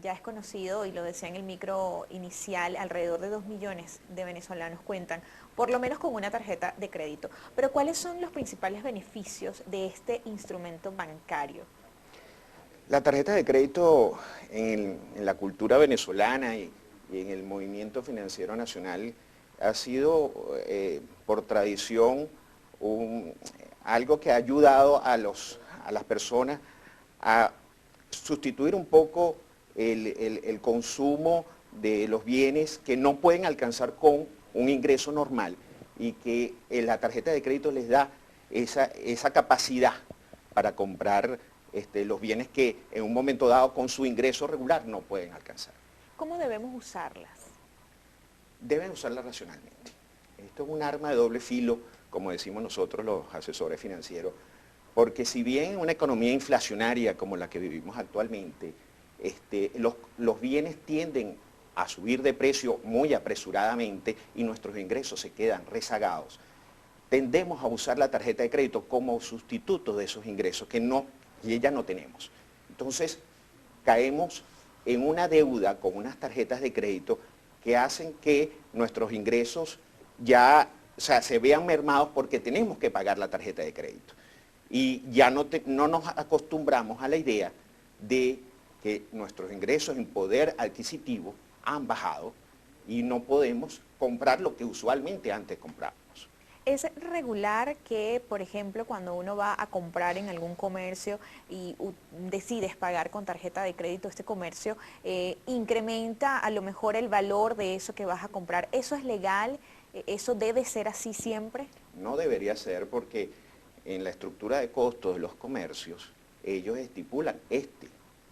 Ya es conocido, y lo decía en el micro inicial, alrededor de 2 millones de venezolanos cuentan por lo menos con una tarjeta de crédito. Pero ¿cuáles son los principales beneficios de este instrumento bancario? La tarjeta de crédito en la cultura venezolana y en el movimiento financiero nacional ha sido por tradición algo que ha ayudado a las personas a sustituir un poco el consumo de los bienes que no pueden alcanzar con un ingreso normal y que la tarjeta de crédito les da esa capacidad para comprar los bienes que en un momento dado con su ingreso regular no pueden alcanzar. ¿Cómo debemos usarlas? Deben usarlas racionalmente. Esto es un arma de doble filo, como decimos nosotros los asesores financieros, porque si bien en una economía inflacionaria como la que vivimos actualmente, los bienes tienden a subir de precio muy apresuradamente y nuestros ingresos se quedan rezagados, tendemos a usar la tarjeta de crédito como sustituto de esos ingresos que ya no tenemos. Entonces, caemos en una deuda con unas tarjetas de crédito que hacen que nuestros ingresos ya, o sea, se vean mermados porque tenemos que pagar la tarjeta de crédito. Y ya no nos acostumbramos a la idea de que nuestros ingresos en poder adquisitivo han bajado y no podemos comprar lo que usualmente antes comprábamos. ¿Es regular que, por ejemplo, cuando uno va a comprar en algún comercio y decides pagar con tarjeta de crédito, este comercio incrementa a lo mejor el valor de eso que vas a comprar? ¿Eso es legal? ¿Eso debe ser así siempre? No debería ser porque en la estructura de costos de los comercios, ellos estipulan este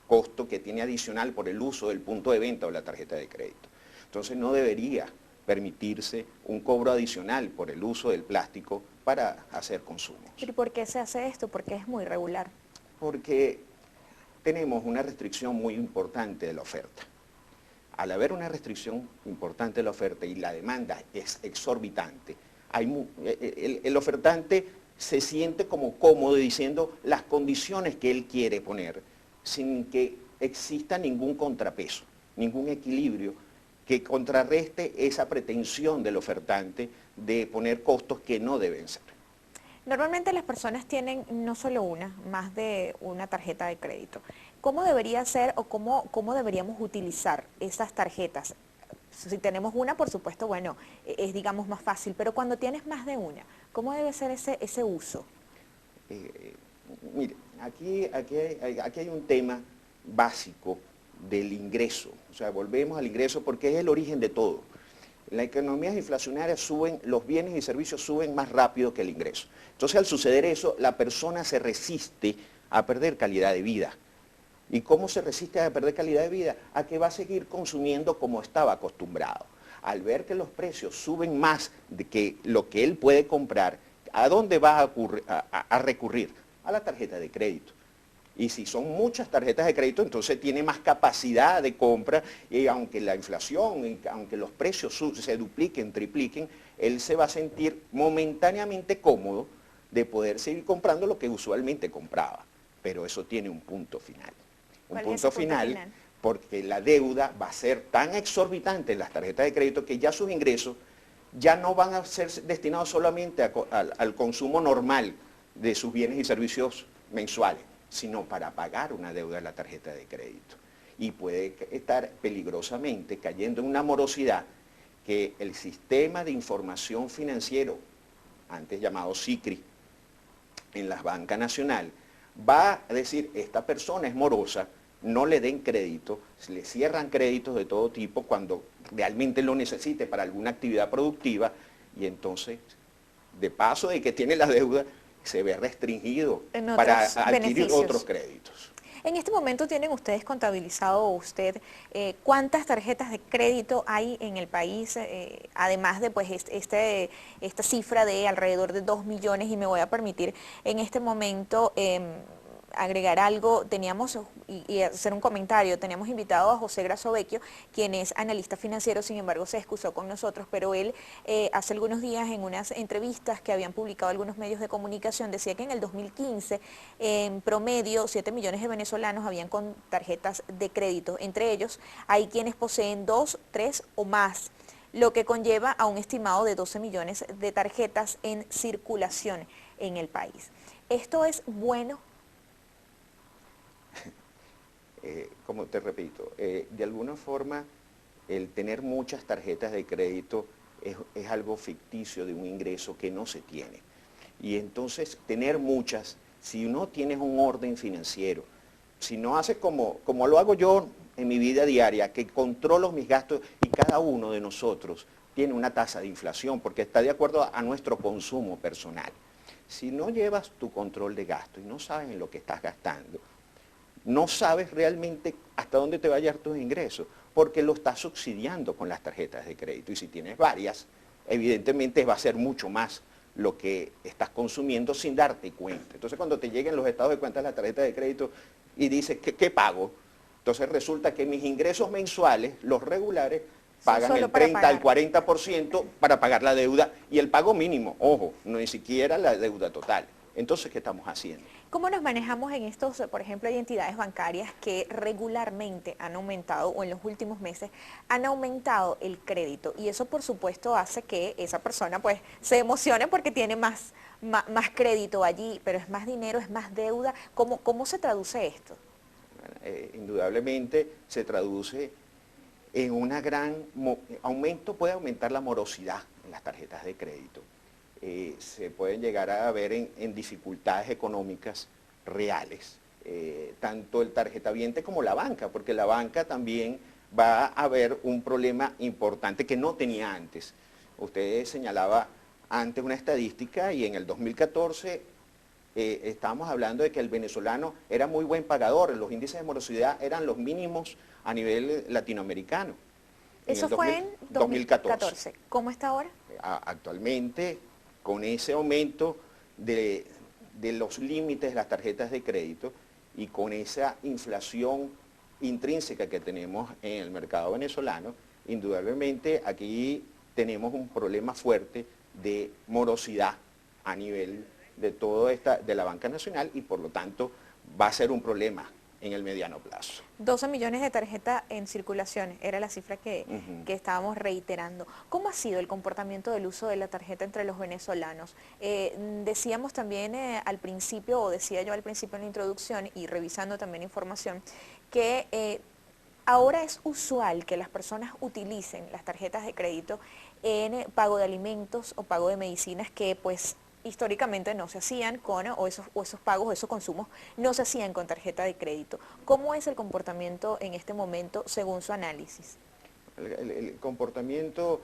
costo que tiene adicional por el uso del punto de venta o la tarjeta de crédito. Entonces no debería permitirse un cobro adicional por el uso del plástico para hacer consumos. ¿Y por qué se hace esto? Porque es muy regular. Porque tenemos una restricción muy importante de la oferta. Al haber una restricción importante de la oferta y la demanda es exorbitante, el ofertante se siente como cómodo diciendo las condiciones que él quiere poner sin que exista ningún contrapeso, ningún equilibrio que contrarreste esa pretensión del ofertante de poner costos que no deben ser. Normalmente las personas tienen no solo una, más de una tarjeta de crédito. ¿Cómo debería ser o cómo deberíamos utilizar esas tarjetas? Si tenemos una, por supuesto, bueno, es digamos más fácil, pero cuando tienes más de una, ¿cómo debe ser ese uso? Eh, Mire, aquí hay un tema básico del ingreso, o sea, volvemos al ingreso porque es el origen de todo. En las economías inflacionarias los bienes y servicios suben más rápido que el ingreso. Entonces, al suceder eso, la persona se resiste a perder calidad de vida. ¿Y cómo se resiste a perder calidad de vida? A que va a seguir consumiendo como estaba acostumbrado. Al ver que los precios suben más de que lo que él puede comprar, ¿a dónde va a recurrir? A la tarjeta de crédito. Y si son muchas tarjetas de crédito, entonces tiene más capacidad de compra y aunque la inflación, aunque los precios se dupliquen, tripliquen, él se va a sentir momentáneamente cómodo de poder seguir comprando lo que usualmente compraba. Pero eso tiene un punto final. Un ¿Cuál es punto ese punto final final? porque la deuda va a ser tan exorbitante en las tarjetas de crédito que ya sus ingresos ya no van a ser destinados solamente al consumo normal de sus bienes y servicios mensuales, sino para pagar una deuda de la tarjeta de crédito. Y puede estar peligrosamente cayendo en una morosidad que el sistema de información financiero, antes llamado SICRI, en la banca nacional, va a decir, esta persona es morosa, no le den crédito, le cierran créditos de todo tipo cuando realmente lo necesite para alguna actividad productiva y entonces, de paso de que tiene la deuda, se ve restringido En para otros adquirir otros beneficios. créditos. En este momento tienen ustedes contabilizado cuántas tarjetas de crédito hay en el país, además de pues esta cifra de alrededor de 2 millones, y me voy a permitir en este momento agregar algo, teníamos, y hacer un comentario, teníamos invitado a José Grasovecchio, quien es analista financiero, sin embargo se excusó con nosotros, pero él hace algunos días en unas entrevistas que habían publicado algunos medios de comunicación, decía que en el 2015 en promedio 7 millones de venezolanos habían con tarjetas de crédito, entre ellos hay quienes poseen 2, 3 o más, lo que conlleva a un estimado de 12 millones de tarjetas en circulación en el país. ¿Esto es bueno? Como te repito, de alguna forma el tener muchas tarjetas de crédito es algo ficticio de un ingreso que no se tiene. Y entonces tener muchas, si no tienes un orden financiero, si no haces como lo hago yo en mi vida diaria, que controlo mis gastos y cada uno de nosotros tiene una tasa de inflación porque está de acuerdo a nuestro consumo personal. Si no llevas tu control de gasto y no sabes en lo que estás gastando, no sabes realmente hasta dónde te va a llegar tus ingresos, porque lo estás subsidiando con las tarjetas de crédito. Y si tienes varias, evidentemente va a ser mucho más lo que estás consumiendo sin darte cuenta. Entonces cuando te lleguen los estados de cuenta de la tarjeta de crédito y dices, ¿qué pago? Entonces resulta que mis ingresos mensuales, los regulares, pagan el 30 al 40% para pagar la deuda y el pago mínimo, ojo, no ni siquiera la deuda total. Entonces, ¿qué estamos haciendo? ¿Cómo nos manejamos en estos, por ejemplo, hay entidades bancarias que regularmente han aumentado o en los últimos meses han aumentado el crédito? Y eso, por supuesto, hace que esa persona pues se emocione porque tiene más crédito allí, pero es más dinero, es más deuda. ¿Cómo se traduce esto? Indudablemente se traduce en una gran aumento, puede aumentar la morosidad en las tarjetas de crédito. Se pueden llegar a ver en dificultades económicas reales, tanto el tarjetaviente como la banca, porque la banca también va a haber un problema importante que no tenía antes. Usted señalaba antes una estadística y en el 2014 estábamos hablando de que el venezolano era muy buen pagador, los índices de morosidad eran los mínimos a nivel latinoamericano. Eso fue en 2014. ¿Cómo está ahora? Actualmente, con ese aumento de los límites de las tarjetas de crédito y con esa inflación intrínseca que tenemos en el mercado venezolano, indudablemente aquí tenemos un problema fuerte de morosidad a nivel de la banca nacional y por lo tanto va a ser un problema en el mediano plazo. 12 millones de tarjetas en circulación, era la cifra que estábamos reiterando. ¿Cómo ha sido el comportamiento del uso de la tarjeta entre los venezolanos? Decíamos también al principio, o decía yo al principio en la introducción y revisando también información, que ahora es usual que las personas utilicen las tarjetas de crédito en pago de alimentos o pago de medicinas que pues históricamente no se hacían con, o esos pagos, o esos consumos, no se hacían con tarjeta de crédito. ¿Cómo es el comportamiento en este momento según su análisis? El comportamiento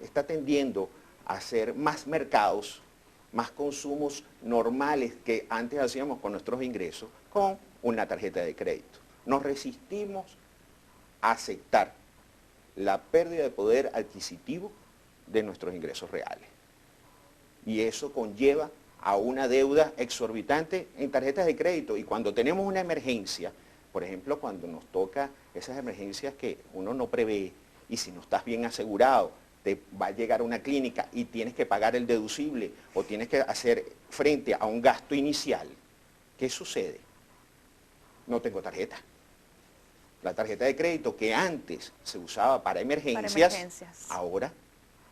está tendiendo a hacer más mercados, más consumos normales que antes hacíamos con nuestros ingresos, con una tarjeta de crédito. Nos resistimos a aceptar la pérdida de poder adquisitivo de nuestros ingresos reales. Y eso conlleva a una deuda exorbitante en tarjetas de crédito. Y cuando tenemos una emergencia, por ejemplo, cuando nos toca esas emergencias que uno no prevé, y si no estás bien asegurado, te va a llegar a una clínica y tienes que pagar el deducible o tienes que hacer frente a un gasto inicial, ¿qué sucede? No tengo tarjeta. La tarjeta de crédito que antes se usaba para emergencias. Ahora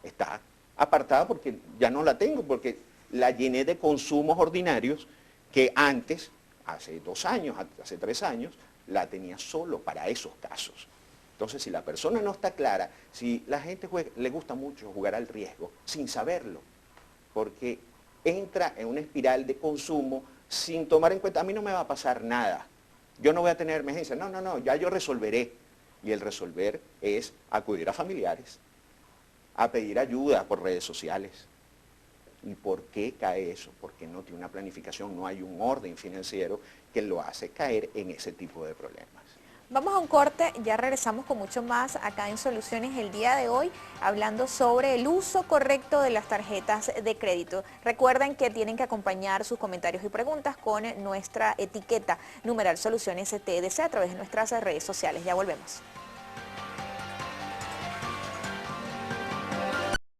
está apartada porque ya no la tengo, porque la llené de consumos ordinarios que antes, hace 2 años, hace 3 años, la tenía solo para esos casos. Entonces, si la persona no está clara, si la gente le gusta mucho jugar al riesgo sin saberlo, porque entra en una espiral de consumo sin tomar en cuenta, a mí no me va a pasar nada, yo no voy a tener emergencia, no, ya yo resolveré. Y el resolver es acudir a familiares, a pedir ayuda por redes sociales. ¿Y por qué cae eso? Porque no tiene una planificación, no hay un orden financiero que lo hace caer en ese tipo de problemas. Vamos a un corte, ya regresamos con mucho más acá en Soluciones el día de hoy, hablando sobre el uso correcto de las tarjetas de crédito. Recuerden que tienen que acompañar sus comentarios y preguntas con nuestra etiqueta numeral Soluciones TDC a través de nuestras redes sociales. Ya volvemos.